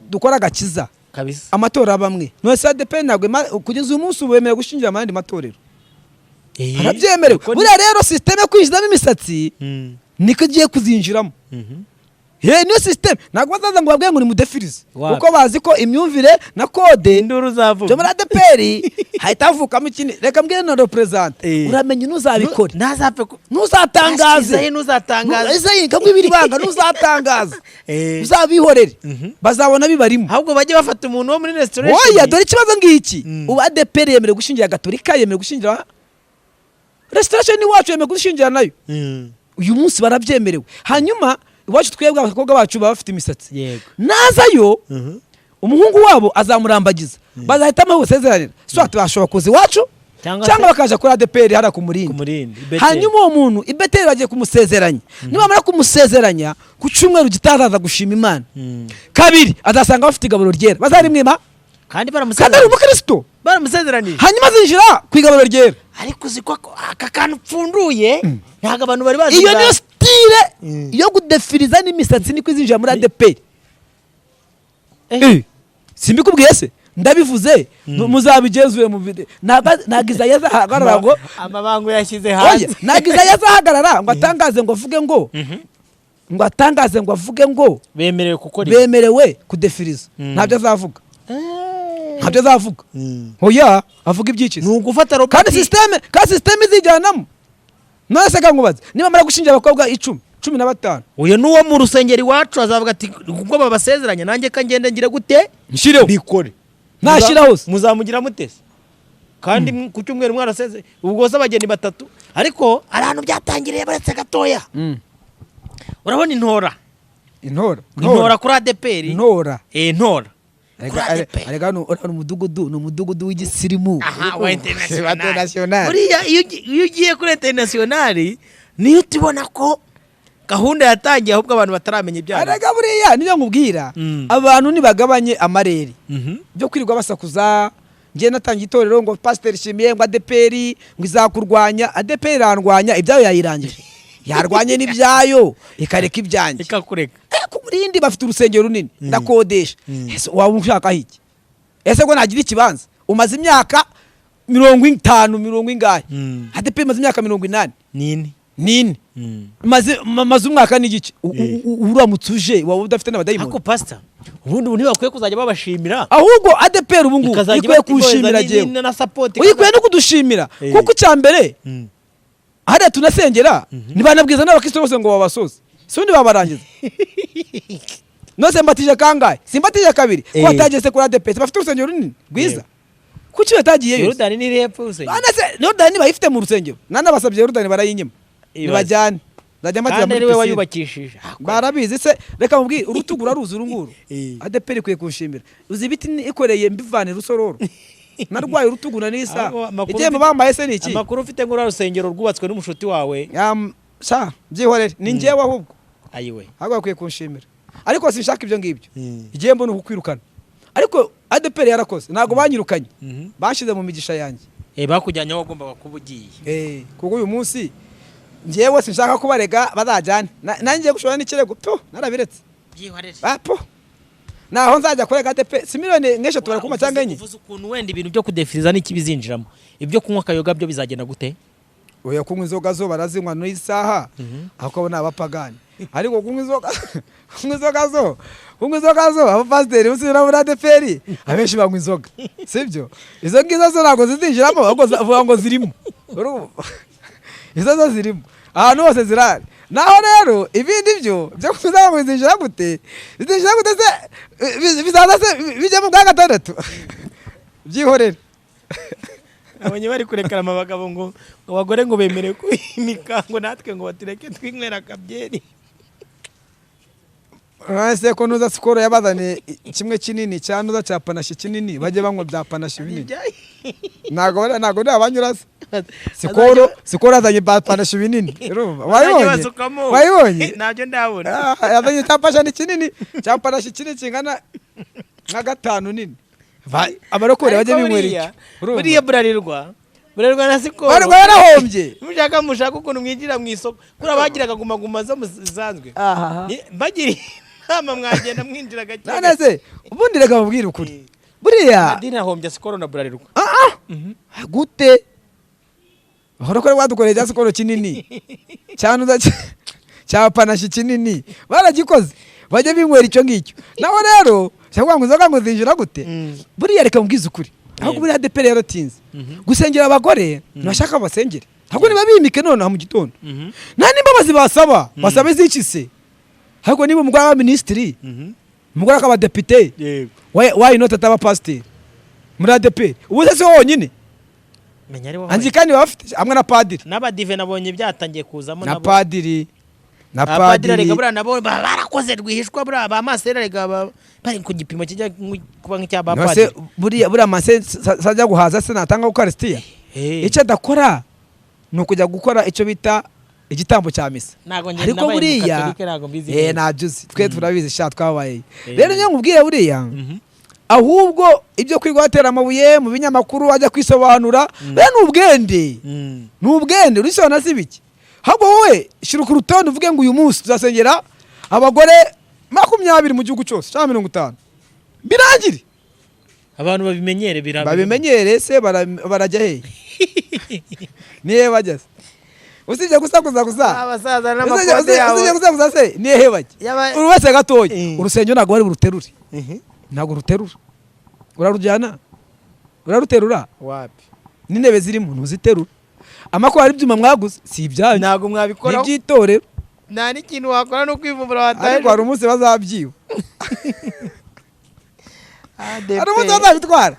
dukora agakiza
kabisa
amatora bamwe no SADP ntabwo kugeza uyu munsi ubemera gushingira amandi matorero arabyemerewe buriya rero systeme kwishizamo imisatsi niko igiye kuzinjiramo niyo systeme ntabwo bazaza ngo babwiye ngo ni mudefirize kuko bazi ko imyumvire na kode
induru zavuga
byo muri ADPR hahita havukamo ikindi reka mbwire na represente uramenye ntuzabikore ntuzatangaze ese kamwe ibiri banga ntuzatangaza uzabihorere bazabona bibarimo
ahubwo bajye bafata umuntu wo muri restoration
oya dore ikibazo ngiki ubu ADPR yemerewe gushingira gatolika yemerewe gushingira restoration ni wacu yemerewe gushingira nayo uyu munsi barabyemerewe hanyuma iwacu twebwe abakobwa bacu baba bafite imisatsi nazayo umuhungu wabo azamurambagiza bazahitamo gusezerana swat bashobora kuza iwacu cyangwa bakaja kuri ADPR hara ku murindi hanyuma uwo muntu ibeteri bagiye kumusezeranya nibamara kumusezeranya ku cyumweru gitaraza gushima Imana kabiri azasanga bafite igaburo ryera bazarimwima
kandi baramusezeranya
kandi umukristo
baramusezeranye
hanyuma zinjira ku igaburo ryera
ariko uziko aka kantu pfunduye ntago abantu bari bazi
iyo niyo style yo gudefiriza n'imisatsi niko izinjira muri ADPR simbikubwiye se ndabivuze muzabigenzure mu video nagiza yazahagarara ngo
amabango yashyize hanze
nagiza yazahagarara ngo atangaze ngo avuge ngo bemerewe kudefiriza ntabyo azavuga ntabyo azavuga oya avuga ibyiciro
nugufata Robert
kandi systeme izijyanamo nase kankubaza niba mara gushinja abakobwa 15
uyo nuwo mu rusengero iwacu azavuga ati kuko babasezeranya nanjye kangende ngire gute
nshireho
bikore
nashira hose
muzamugira mutese kandi ku cyumweru mwaraseze ubwo se abageni 3 ariko arantu byatangiriye baretse gatoya urabona intora kuri ADPR
intora
arega
no umudugudu w'igisirimu
wa international buriya iyo ugiye kuri international niyo tubona ko gahunda yatangiye ahubwo abantu bataramenya ibyaha
arega buriya niyo nkubwira abantu nibagabanye amareri byo kwirirwa basakuza ngiye natangiye itorero ngo pastor Shimiye ngo ADPR ngo izakurwanya ADPR irandwanya ibyayo yayirangije yarwanye n'ibyayo ikareka ibyanjye
ikakureka
ku murindi bafite urusengero runini ndakodesha ese waba ushaka hiki ese ngo nagira ikibanza umaze imyaka 50 ingahe ADPR maze imyaka 80 nini maze umwaka n'igice uramutse uje waba udafite n'abadayimoni
ako pastor ubundi ntibakwiye kuzajya babashimira
ahubwo ADPR ubu ngubu ikwiye kushimira jewe uyikwiye no kudushimira kuko cyambere hariya tunasengera nibanabwiza n'abakristo bose ngo babasoze sundi babarangiza nose mbatije kangahe simbatije kabiri ko atageze kuri ADPR bafite urusengero runini rwiza kuki batagiye
Yorodani ni repfu urusengero
anase Yorodani bayifite mu rusengero nanabasabye Yorodani barayinyima nibajyane zajya matira muri
pisine wayubakishije
barabizi se reka mubwire urutugura ruzi urunguru ADPR kwiye kunshimira uzi biti ikoreye mbivane rusororo narwaye urutuguna nisa igiye mubambaye se niki
amakuru ufite ngo rusengero rwubatswe n'umushuti wawe
sha byihorere ni ngewe ahubwo
ayiwe
ahubwo kwiye kunshimira ariko sinshaka ibyo ngibyo igiye mbona ukwirukana ariko ADPR yarakoze ntago banyirukanye bashize mu migisha yanjye
bakujyanye aho wagombaga kuba ugiye
kuko uyu munsi ngewe sinshaka kubarega bazajyane nanjye gushora n'ikirego narabiretse
byihorere
naho nzajya kurega ADPR si miliyoni nk'esho tubara kuma cyangwa enye
uvuze ukuntu wenda ibintu byo kudefiriza n'ikibizinjiramo ibyo kunywa akayoga byo bizagenda gute
oya kunywa inzoga zo barazinywa n'isaha ahubwo ni abapagani ariko kunywa inzoga zo abapasiteri usubira muri ADPR abenshi banywa inzoga sibyo izo ngizo zo ntabwo zizinjiramo ahubwo vuga ngo zirimo izo zo zirimo ahantu hose zirari naho rero ibindi byo kuza ngo zinjira gute se bizaza se bijya mu bwa gatandatu byihorere
abanye bari kurekana abagabo ngo abagore ngo bemere kwimika ngo natwe ngo batureke twinywera akabyeri
ese ko nuza Skol yabazane kimwe kinini cyanuza cya panashi kinini bajye banywa bya panashi binini ntago ndabanyura Skol azanye bya panashi binini wayibonye
ntabyo ndabona
yazanye cya panashi kinini cya panashi kinini kingana nka 5 nini abarokore bajye binywera
buriya burarirwa na Skol
barahombye
mushaka ukuntu mwigira mu isoko kuri abagiraga guma zo musanzwe bagiri ama mwagenda mwinjira gake
none se ubundi rega mubwira ukuri buriya
Madina hombye Skol na burarirwa
gute abarokore badukoreye cya Skol kinini cyanuza cya panashi kinini baragikoze bajye binywera icyo ngicyo nawe rero cyangwa ngo uzoga ngo zinjira gute buriya reka mubwiza ukuri ahubwo buriya ADEPR rero tinze gusengera abagore ntibashaka basengere ahubwo niba bimike none mu gitondo nta n'imbabazi basaba iziki se ahubwo niba umugore wa ministry umugore akaba depite why not ataba pastor muri ADEPR ubu se wonyine
menya ari
anzi kandi bafite amwe na padiri
n'abadive nabonye byatangiye kuzamo
na padiri
rega bura nabo barakoze rwihishwa bura ba masera rega bari ku gipimo kijya kuba nk'icya ba padiri
buriya masera sajya guhaza se natanga Eucharistia icyo adakora ni ukujya gukora icyo bita igitambo cya misa ariko buriya nabyuzi twe turabizi sha twabaye rero nyo nkubwire buriya ahubwo ibyo kwigwa batera amabuye mu binyamakuru ajya kwisobanura n'ubwende urisobanura sibiki ahubwo wowe shira ku rutonde uvuge ngo uyu munsi tuzasengera abagore 20 mu gihugu cyose cyangwa 50 birangire
abantu
babimenyere se barajya he niye bajya usije gusakuza
abasaza n'amakote yawe
usije gusakuza se niye he bajya uruwese gatoye urusengero ntago bari buruterure ntago ruterura uraruterura
wapi
n'intebe zirimo ntuziterura amako hari ibyuma mwaguze si ibyanyu
ntago mwabikora
n'ibyitorero
nta n'ikintu wakora no kwivumbura wataje
ariko hari umunsi bazabyiba hari umunsi bazabitwara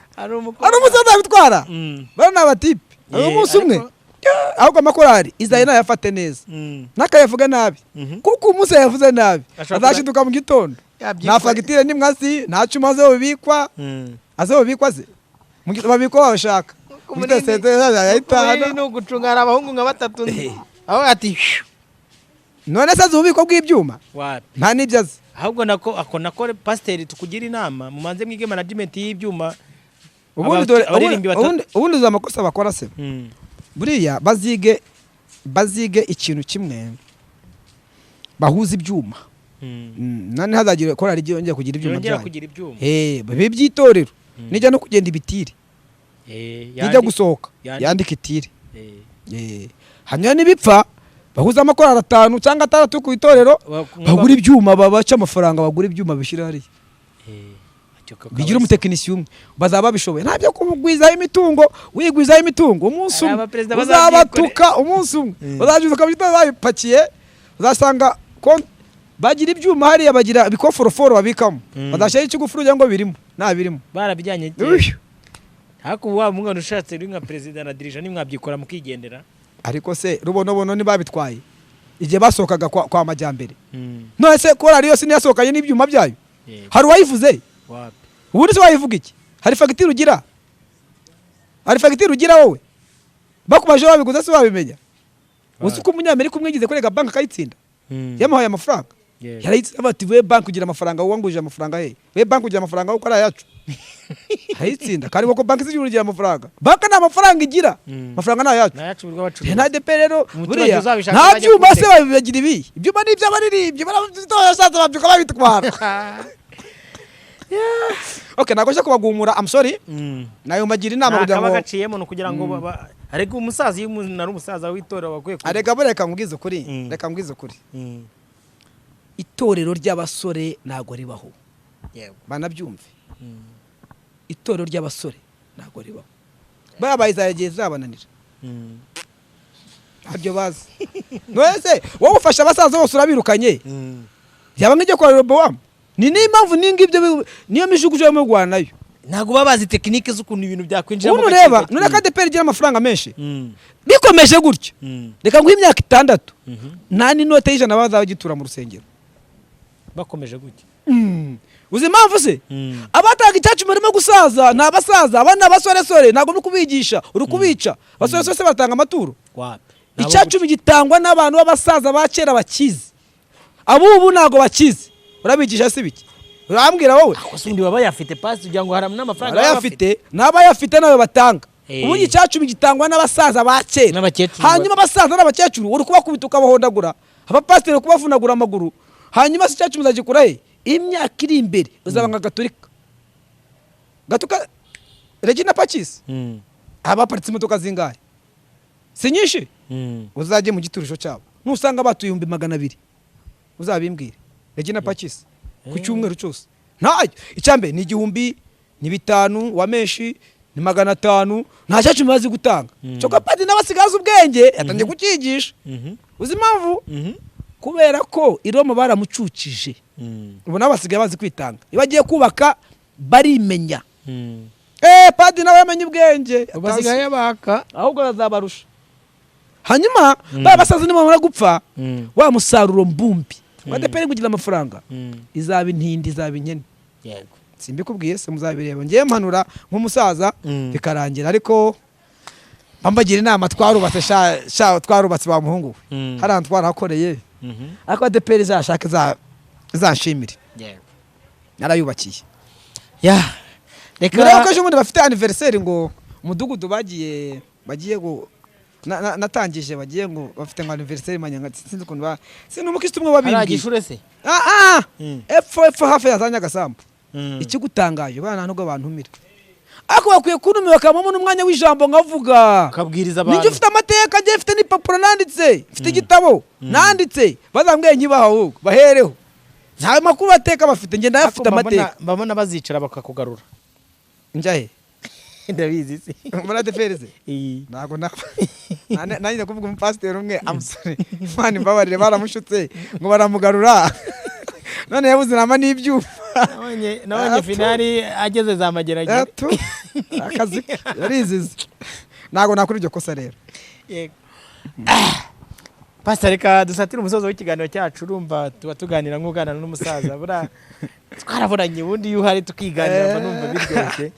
bari n'abatipe hari umunsi umwe ahubwo amakorari izaye nayafate neza n'akayavuga nabi kuko umunsi yavuze nabi azashiduka mu gitondo nta fagitire n'imwasi nta cuma azobikwa ze babikwa babashaka
ni ugucungana abahungu nka 3 aho ati
none se azi ububiko bw'ibyuma nta n'ibyo azi
ahubwo nako pasiteri tukugira inama mumanze mwige management y'ibyuma
ubundi uzi amakosa bakora se buriya bazige ikintu kimwe bahuza ibyuma nane hazagire korari yongera kugira ibyuma byayo babe byitorero nijya no kugenda ibitire nijya gusohoka yandika itire hanyuma nibipfa bahuza amakorari 5 cyangwa 6 ku itorero bagura ibyuma babaca amafaranga bagura ibyuma bishira hariya bigira umutekinisiye umwe bazaba bishoboye ntabyo kumugwizaho imitungo wigwizaho imitungo umunsi umwe uzabatuka umunsi umwe bazajuza kabita bayipakiye uzasanga bagira ibyuma hariya bagira bikoforoforo babikamo badashye ikigufuru cyangwa birimo nta birimo
barabijyanye hako wa mungano ushatse uri nka president na dirija ni mwabyikora mukigendera
ariko se rubonobono ni babitwaye igihe basokaga kwa majyambere none se korari yose niyasokanye n'ibyuma byayo hari wayivuze
wapi
ubundi se wayivuga iki hari fagitire ugira wowe bakubaje babiguza se babimenya uzi ko umunyamerika umwe gize kurega bank akayitsinda yamuhaye amafaranga yarayitsinda bati we bank ugira amafaranga wanguje amafaranga he we bank ugira amafaranga uko ari ayacu hayitsinda kandi ko bank zigira ugira amafaranga bank nta amafaranga igira amafaranga na yacu na ADEPR rero buriya nta byuma se babigira ibyuma ni by'abaririmbyi barabitoya babyuka babitwara okay nakoje kubagumura I'm sorry nayo magira inama kugira ngo
bakaciyemo no kugira ngo ariko umusaza iyo nari umusaza w'itorero bakwiye
areka bureka mbwiza ukuri reka mbwiza ukuri itorero ry'abasore nago ribaho banabyumve itorero ry'abasore nago ribaho babayizagiye zabananira ntabyo bazi nose wowe ufasha abasaza bose urabirukanye yaba nk'ijye kwa Roboam ni n'impamvu n'ingibyo niyo mishugu yo mu Rwanda nayo
ntago babazi tekinike z'ukuntu ibintu byakwinjira
mu reba none ka ADEPR gira amafaranga menshi bikomeje gutyo reka ngo imyaka 6 nta n'inote y'ijana bazabagitura mu rusengero
bakomeje gutya.
uzi impamvu se abatanga icyacu barimo gusaza ni abasaza abandi abasoresore ntabwo uri kubigisha uri kubica abasoresore batanga amaturo icyacu gitangwa n'abantu b'abasaza ba kera bakize abubu ntabwo bakize urabigisha se biki urambwira wowe
sindi baba yafite pasi kugira ngo haram n'amafaranga
barayafite n'abayafite nawe batanga ubundi icyacu gitangwa n'abasaza ba kera hanyuma abasaza n'abakecuru uri kubakubita ukabahondagura abapasiteri kubavunagura amaguru hanyuma se icyacu muzagikura he imyaka iri imbere uzaba nka gaturika Regina Pacis abaparitse imodoka zingahe si nyinshi uzajye mu giturisho cyabo nusanga batuye 200 uzabimbwire Regina Pacis ku cyumweru cyose ntayo icyambe ni 1000 ni 5 wa menshi ni 500 nta cyacu mazi gutanga cyo kapadi n'abasigaza ubwenge yatangiye kukigisha uzi impamvu kubera ko Iroma baramucukije ubu n'abasigaye bazi kwitanga ibagiye kubaka barimenya padi nawe yamenye ubwenge
basigaye baka
ahubwo bazabarusha hanyuma babasaza nimara gupfa wa musaruro mbumbi badepere kugira amafaranga izaba intindi izaba inkene
yego
simbikubwiye se muzabireba ngiye mpanura nk'umusaza bikarangira ariko bambagira inama twarubatse ba muhungu hari twarahakoreye ariko adepere zashaka zanshimire
yego
narayubakiye
reka
ko ejo bundi bafite anniversaire ngo umudugudu bagiye natangije bagiye ngo bafite ngo anniversaire manyanga sinzi ukuntu sinzi umukristo umwe wabindi
aragishure se
epfo hafi yazanya gasambu ikigutangaje bana nubwo bantumira ako bakwiye kuntumira bakamamo n'umwanya w'ijambo ngavuga
kabwiriza abantu
nijye ufite amateka ngiye mfite n'ipapuro nanditse mfite igitabo nanditse bazambwiye nkibaha ahubwo bahereho nta makuru bateka bafite ngenda yafite amateka
mbabona bazicara bakakugarura
njahe
ndabizi se
muri adefereze ntago nanjye kuvuga umupasiteri umwe amusore Imana imbabarire baramushutse ngo baramugarura none yabuze inama n'ibyuma
nabonye finali ageze za mageragere
akazi yarizize ntago nakora iryo kosa rero
pastor reka dusatire umusozo w'ikiganiro cyacu urumva tuba tuganira nk'uganana n'umusaza bura twaraburanye ubundi iyo uhari tukiganira numva biryoshye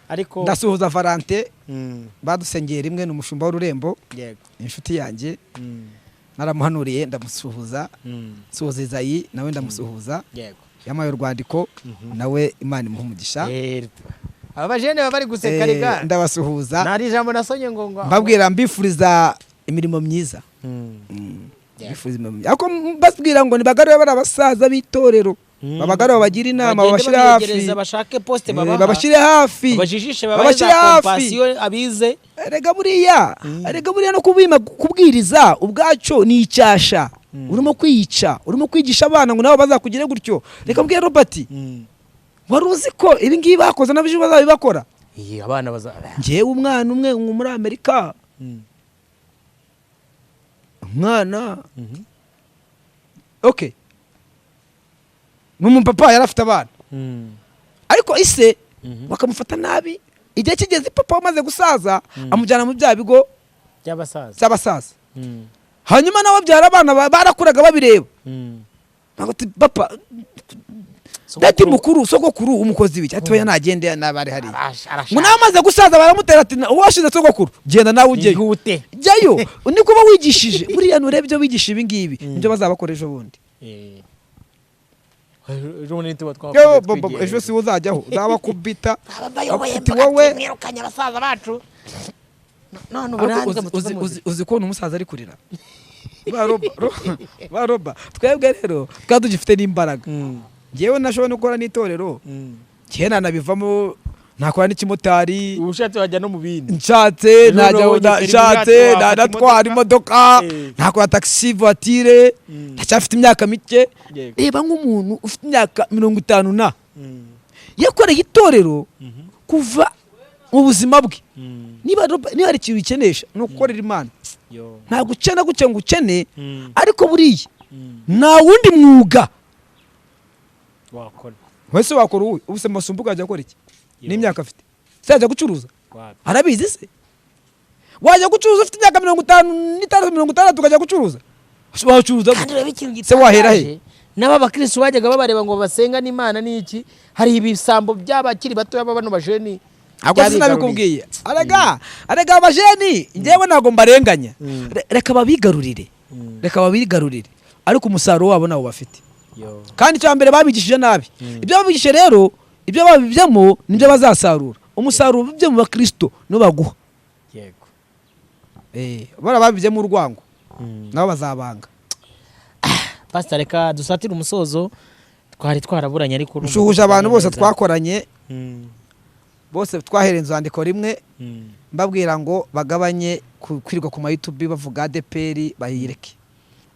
ariko
ndasuhuza Valente badusengeye rimwe n'umushumba w'ururembo
yego
inshuti yanjye naramuhanuriye ndamusuhuza suhuza Izayi nawe ndamusuhuza
yego
yamaye urwandiko nawe Imana imuha umugisha
aba bajene bari guseka rega
ndabasuhuza
nari ijambo nasonye ngo
mbabwira mbifuriza imirimo myiza ako basubwira ngo nibagarure bari abasaza b'itorero babagarure bagira inama babashire hafi
bashake poste babaha
babashire hafi
babajijishe babashire hafi abize
rega buriya no kubwiriza ubwaco ni icyasha urimo kwiyica urimo kwigisha abana ngo nabo bazakugire gutyo reka mbwira Robert wari uzi ko ibi ngibi bakoze nabyo bazabibakora
abana
ngewe umwana umwe muri Amerika umwana okay n'umupapa yari afite abana ariko ise bakamufata nabi igihe kigeze papa wamaze gusaza amujyana mu bya bigo by'abasaza hanyuma nawe byara abana barakuraga babireba papa dati mukuru sogokuru umukozi w'iki atoya nagende nabari hari ngo nawe amaze gusaza baramutera ati washize sogokuru genda nawe ugeyo jyayo niko ba wigishije buriya nurebye wigisha ibi ngibi nibyo bazabakoresha ubundi ejo si uzajyaho uzabakubita ati wowe
mwirukanye abasaza bacu none
uzi ko umusaza ari kurira baroba twebwe rero twaba tugifite n'imbaraga ngewe nashobora no gukora n'itorero ngewe nanabivamo nakora n'ikimotari
ubushatse wajya no mu bindi
nshatse natwara imodoka nakora taxi voiture ndacyafite imyaka mike reba nk'umuntu ufite imyaka 50 na yakoreye itorero kuva mu buzima bwe niba hari ikintu ukenesha ni ugukorera Imana ntabwo ukena gutya ngo ukene ariko buriya nta wundi mwuga
wakora
wese wakora uwe ubuse masumbuka ajya akora iki n'imyaka afite se ajya gucuruza arabizi se wajya gucuruza ufite imyaka 55 56 ukajya gucuruza wacuruza
kandi reba ikintu
se wahera he
n'aba bakristo bajyaga babareba ngo basenga n'Imana n'iki, hari ibisambo by'abakiri bato b'abano bajeni.
Ako sinabikubwiye. Arega abajeni ngewe ntago mbarenganya. Reka babigarurire. Ariko umusaruro wabo nawo bafite. Kandi cyo mbere babigishije nabi. Ibyo babigishije rero, ibyo babibyemo nibyo bazasarura. Umusaruro byo mu bakristo no baguha.
Yego.
Bara babibyemo urwango. Nabo bazabanga.
Pastor, reka dusatire umusozo, twari twaraburanye ariko
ushuhuje abantu bose twakoranye. Bose twaherenze andiko rimwe. Mbabwira ngo bagabanye kwirirwa ku YouTube bavuga ADPR bayireke.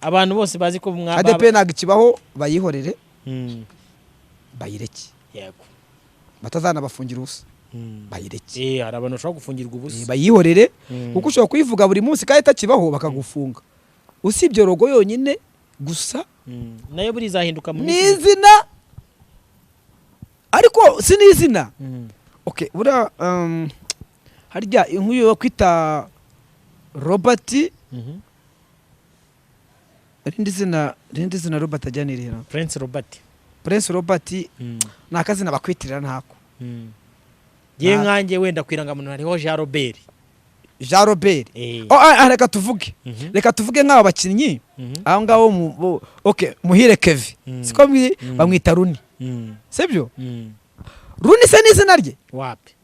Abantu bose bazi ko
ADPR ntago kibaho bayihorere. Bayireke.
Yego.
Batazana bafungira ubusa. Bayireke.
Hari abantu bashobora gufungirwa ubusa.
Bayihorere kuko ushobora kuyivuga buri munsi kandi itakibaho bakagufunga. Usibye rogo yonyine gusa
nayo buri zahinduka mu
izina. Ariko si n'izina. Okay, bura harya inkuyo yo kwita Robert. Rindi zina Robert ajyanirira.
Prince Robert.
Nakazina bakwitirira ntako.
Ye nkanjye wenda kwiranga muntu hariho Jean Robert. Reka tuvuge nk'aba bakinnyi aho ngaho okay, Muhire Kevin. Siko bamwita Runi. Sibyo? Runi se n'izina rye? Wapi?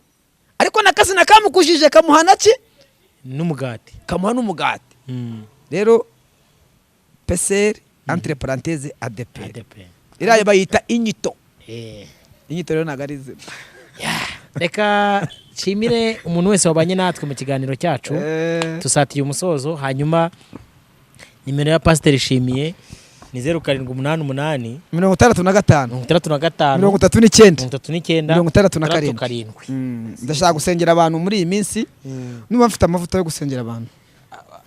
Ariko nakazina kamukujije kamuhana ki?
N'umugati.
Kamuha n'umugati. Rero PCR entre parenthèses ADP. Iraye bayita inyito. Inyito rero nagarize.
Reka nshimire umuntu wese wabanye natwe mu kiganiro cyacu. Tusatiye umusozo, hanyuma nimero ya Pastor Ishimiye ni 0788
65 39 ndashaka gusengera abantu muri iyi minsi. Niba mfite amavuta yo gusengera abantu.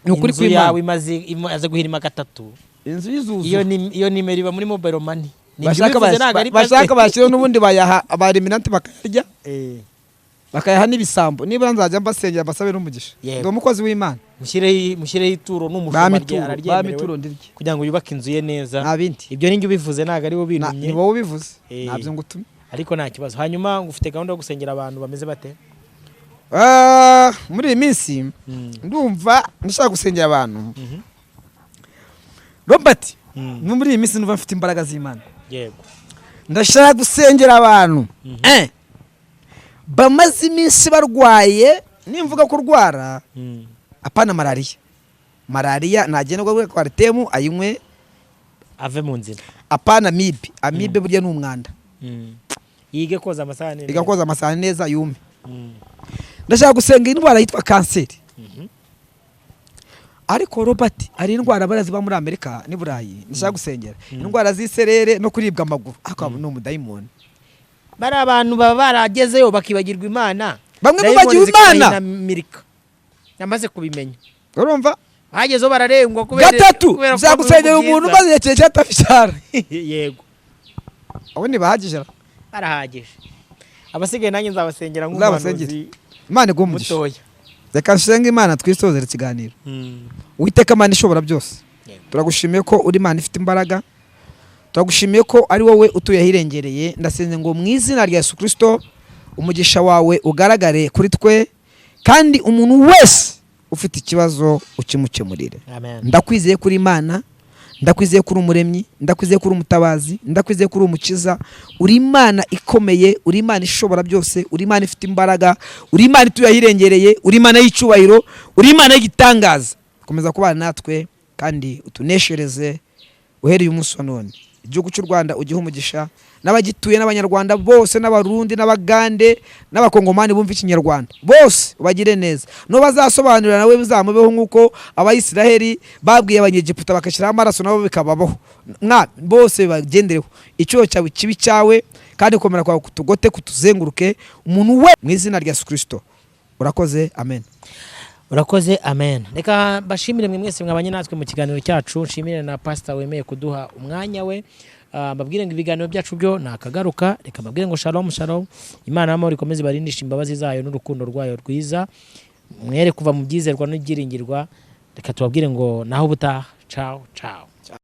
Nukuri ko yawe imaze guhirima gatatu.
Inzu yizuzu.
Iyo nimero iba muri mobile money.
Bashaka bashyiraho n'ubundi bayaha abariminanti bakarya. Bakayaha n'ibisambo. Niba nzajya mbasengera basabe n'umugisha. Ndi umukozi w'Imana.
Mushireho ituro n'umushumba
araryemera
kugira ngo yubake inzu ye neza.
Nabindi.
Ibyo ninjye ubivuze naga ari bo bintumye.
Ni wowe ubivuze. Nabyo ngutumye.
Ariko nta kibazo. Hanyuma ngufite gahunda yo gusengera abantu bameze bate?
Muri iyi minsi ndumva ndashaka gusengera abantu. Robert, muri iyi minsi ndumva mfite imbaraga z'Imana.
Yego.
Ndashaka gusengera abantu. Bamaze iminsi barwaye, nimvuga kurwara apana malaria nagenda gwa kwaritemu ayinywe
ave mu nzira.
Apana amibe burya n'umwanda.
Yige koza amasahani.
Igakoza amasahani neza yume. Ndashaka gusenga indwara yitwa kanseri. Ariko Robert ari indwara baraziba muri Amerika ni Burayi. Ndashaka gusengera indwara z'iserere no kuribwa amaguru. Akaba no mudayimoni.
Bari abantu baba baragezeyo bakibagirwa Imana.
Bamwe mubagiwe Imana.
Amerika namaze kubimenya.
Urumva?
Hagezo bararengwa kubera
gatatu nzagusengera umuntu maze cyane cyatafishara.
Yego.
Abo ni bahagije.
Barahagije. Abasigaye nanjye nzabasengera nk'umuhanuzi.
Imana igumugisha. Reka nsenga Imana twisozera ikiganiro. Uwiteka Imana ishobora byose. Turagushimiye ko uri Imana ifite imbaraga. Turagushimiye ko ari wowe utuye hirengereye. Ndasenze ngo mu izina rya Yesu Kristo umugisha wawe ugaragare kuri twe kandi umuntu wese ufite ikibazo ukimukemurire. Ndakwizeye kuri Imana, ndakwizeye kuri umuremyi, ndakwizeye kuri umutabazi, ndakwizeye kuri umukiza. Uri Imana ikomeye, uri Imana ishobora byose, uri Imana ifite imbaraga, uri Imana ituye hirengereye, uri Imana y'icubahiro, uri Imana y'igitangaza. Komeza kubana natwe kandi utuneshereze uhereye umunsi wa none. Igihugu cy'u Rwanda ugihe umugisha n'abagituye n'abanyarwanda bose n'abarundi n'abagande n'abakongomani bumva ikinyarwanda bose bagire neza. No bazasobanurira nawe bizamubeho nkuko abayisiraheli babwiye abanyegiputa bakashira amaraso nabo bikababaho. Bose bagendereho. Icyo cyawe kibi cyawe kandi komera kwa kutugote kutuzenguruke umuntu we mu izina rya Yesu Kristo. Urakoze, amen.
Urakoze, amen. Reka bashimire mwe mwese mwabanye natwe mu kiganiro cyacu. Nshimire na Pastor wemeye kuduha umwanya we. Mbabwire ngo ibiganiro byacu byo nakagaruka. Reka mbabwire ngo shalom shalom. Imana y'amahoro ikomeze barindisha imbabazi zayo n'urukundo rwayo rwiza. Mwere kuva mu byizerwa n'ibyiringirwa. Reka tubabwire ngo naho ubutaha. Ciao ciao.